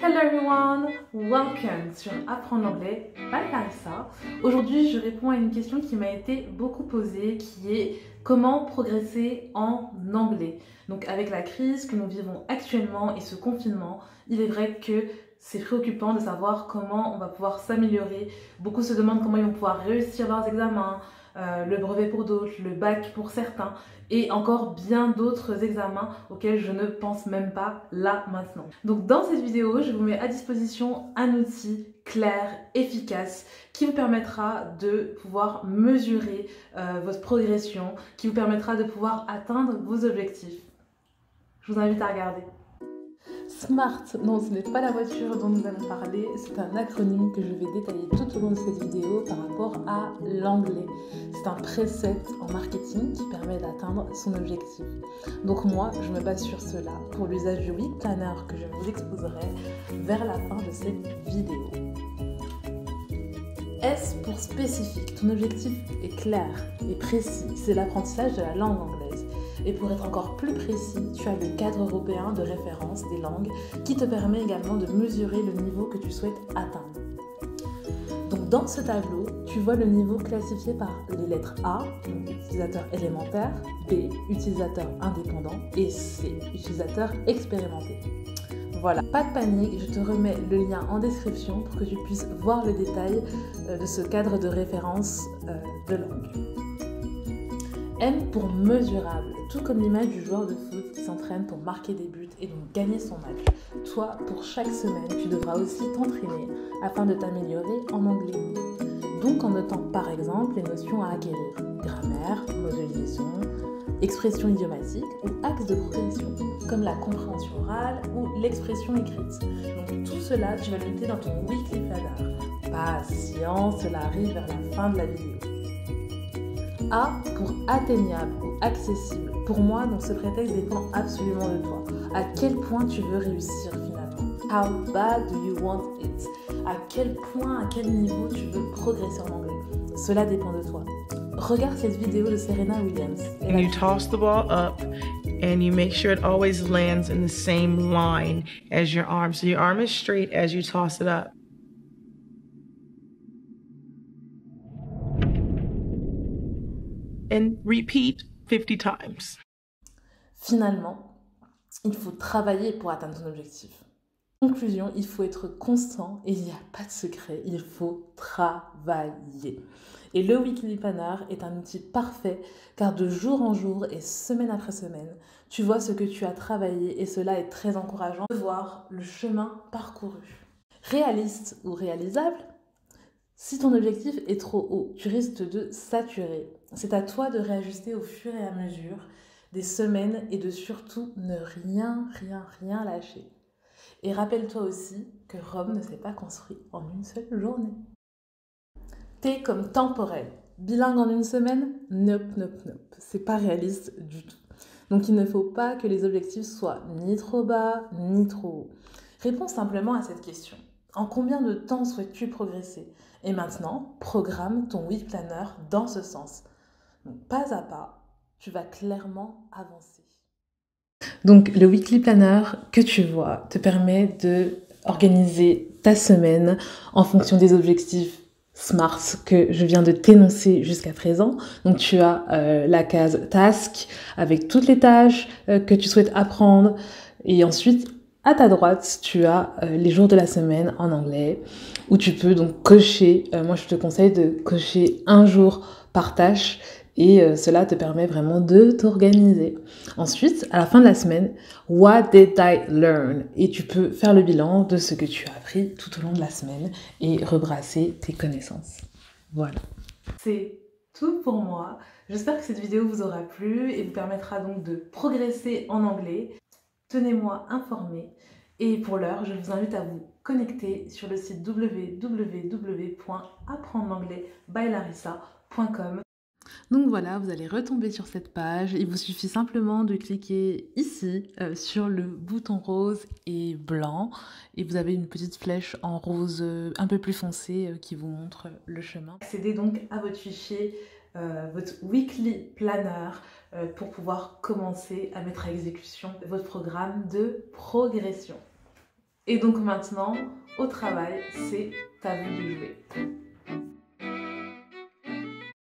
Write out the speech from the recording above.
Hello everyone, welcome sur Apprendre l'anglais by Larissa. Aujourd'hui, je réponds à une question qui m'a été beaucoup posée, qui est comment progresser en anglais. Donc avec la crise que nous vivons actuellement et ce confinement, il est vrai que c'est préoccupant de savoir comment on va pouvoir s'améliorer. Beaucoup se demandent comment ils vont pouvoir réussir leurs examens, le brevet pour d'autres, le bac pour certains et encore bien d'autres examens auxquels je ne pense même pas là maintenant. Donc dans cette vidéo, je vous mets à disposition un outil clair, efficace, qui vous permettra de pouvoir mesurer votre progression, qui vous permettra de pouvoir atteindre vos objectifs. Je vous invite à regarder. Smart, non, ce n'est pas la voiture dont nous allons parler, c'est un acronyme que je vais détailler tout au long de cette vidéo par rapport à l'anglais. C'est un preset en marketing qui permet d'atteindre son objectif. Donc moi, je me base sur cela pour l'usage du Week Planner que je vous exposerai vers la fin de cette vidéo. S pour spécifique, ton objectif est clair et précis, c'est l'apprentissage de la langue anglaise. Et pour être encore plus précis, tu as le cadre européen de référence des langues qui te permet également de mesurer le niveau que tu souhaites atteindre. Donc dans ce tableau, tu vois le niveau classifié par les lettres A, donc utilisateur élémentaire, B, utilisateur indépendant et C, utilisateur expérimenté. Voilà, pas de panique, je te remets le lien en description pour que tu puisses voir le détail de ce cadre de référence de langue. M pour mesurable, tout comme l'image du joueur de foot qui s'entraîne pour marquer des buts et donc gagner son match. Toi, pour chaque semaine, tu devras aussi t'entraîner afin de t'améliorer en anglais. Donc en notant par exemple les notions à acquérir, grammaire, mode de liaison, expression idiomatique ou axe de progression, comme la compréhension orale ou l'expression écrite. Donc tout cela, tu vas le noter dans ton Weekly Planner. Patience, cela arrive vers la fin de la vidéo. A pour atteignable ou accessible. Pour moi, donc ce prétexte dépend absolument de toi. À quel point tu veux réussir finalement? How bad do you want it? À quel point, à quel niveau tu veux progresser en anglais? Cela dépend de toi. Regarde cette vidéo de Serena Williams. And you toss the ball up and you make sure it always lands in the same line as your arm. So your arm is straight as you toss it up. And repeat 50 times. Finalement, il faut travailler pour atteindre ton objectif. Conclusion, il faut être constant et il n'y a pas de secret, il faut travailler. Et le Weekly Planner est un outil parfait car de jour en jour et semaine après semaine, tu vois ce que tu as travaillé et cela est très encourageant de voir le chemin parcouru. Réaliste ou réalisable? Si ton objectif est trop haut, tu risques de saturer. C'est à toi de réajuster au fur et à mesure des semaines et de surtout ne rien lâcher. Et rappelle-toi aussi que Rome ne s'est pas construit en une seule journée. T comme temporel. Bilingue en une semaine? Nope. C'est pas réaliste du tout. Donc il ne faut pas que les objectifs soient ni trop bas, ni trop hauts. Réponds simplement à cette question. En combien de temps souhaites-tu progresser? Et maintenant, programme ton Week Planner dans ce sens. Donc, pas à pas, tu vas clairement avancer. Donc, le Weekly Planner que tu vois te permet d'organiser ta semaine en fonction des objectifs SMART que je viens de t'énoncer jusqu'à présent. Donc, tu as la case Task avec toutes les tâches que tu souhaites apprendre. Et ensuite, à ta droite, tu as les jours de la semaine en anglais où tu peux donc cocher. Moi, je te conseille de cocher un jour par tâche et cela te permet vraiment de t'organiser. Ensuite, à la fin de la semaine, What did I learn? Et tu peux faire le bilan de ce que tu as appris tout au long de la semaine et rebrasser tes connaissances. Voilà. C'est tout pour moi. J'espère que cette vidéo vous aura plu et vous permettra donc de progresser en anglais. Tenez-moi informé et pour l'heure, je vous invite à vous connecter sur le site www.apprendrelanglais.com. Donc voilà, vous allez retomber sur cette page. Il vous suffit simplement de cliquer ici sur le bouton rose et blanc et vous avez une petite flèche en rose un peu plus foncé qui vous montre le chemin. Accédez donc à votre fichier, votre Weekly Planner pour pouvoir commencer à mettre à exécution votre programme de progression. Et donc maintenant, au travail, c'est ta vue de jouer.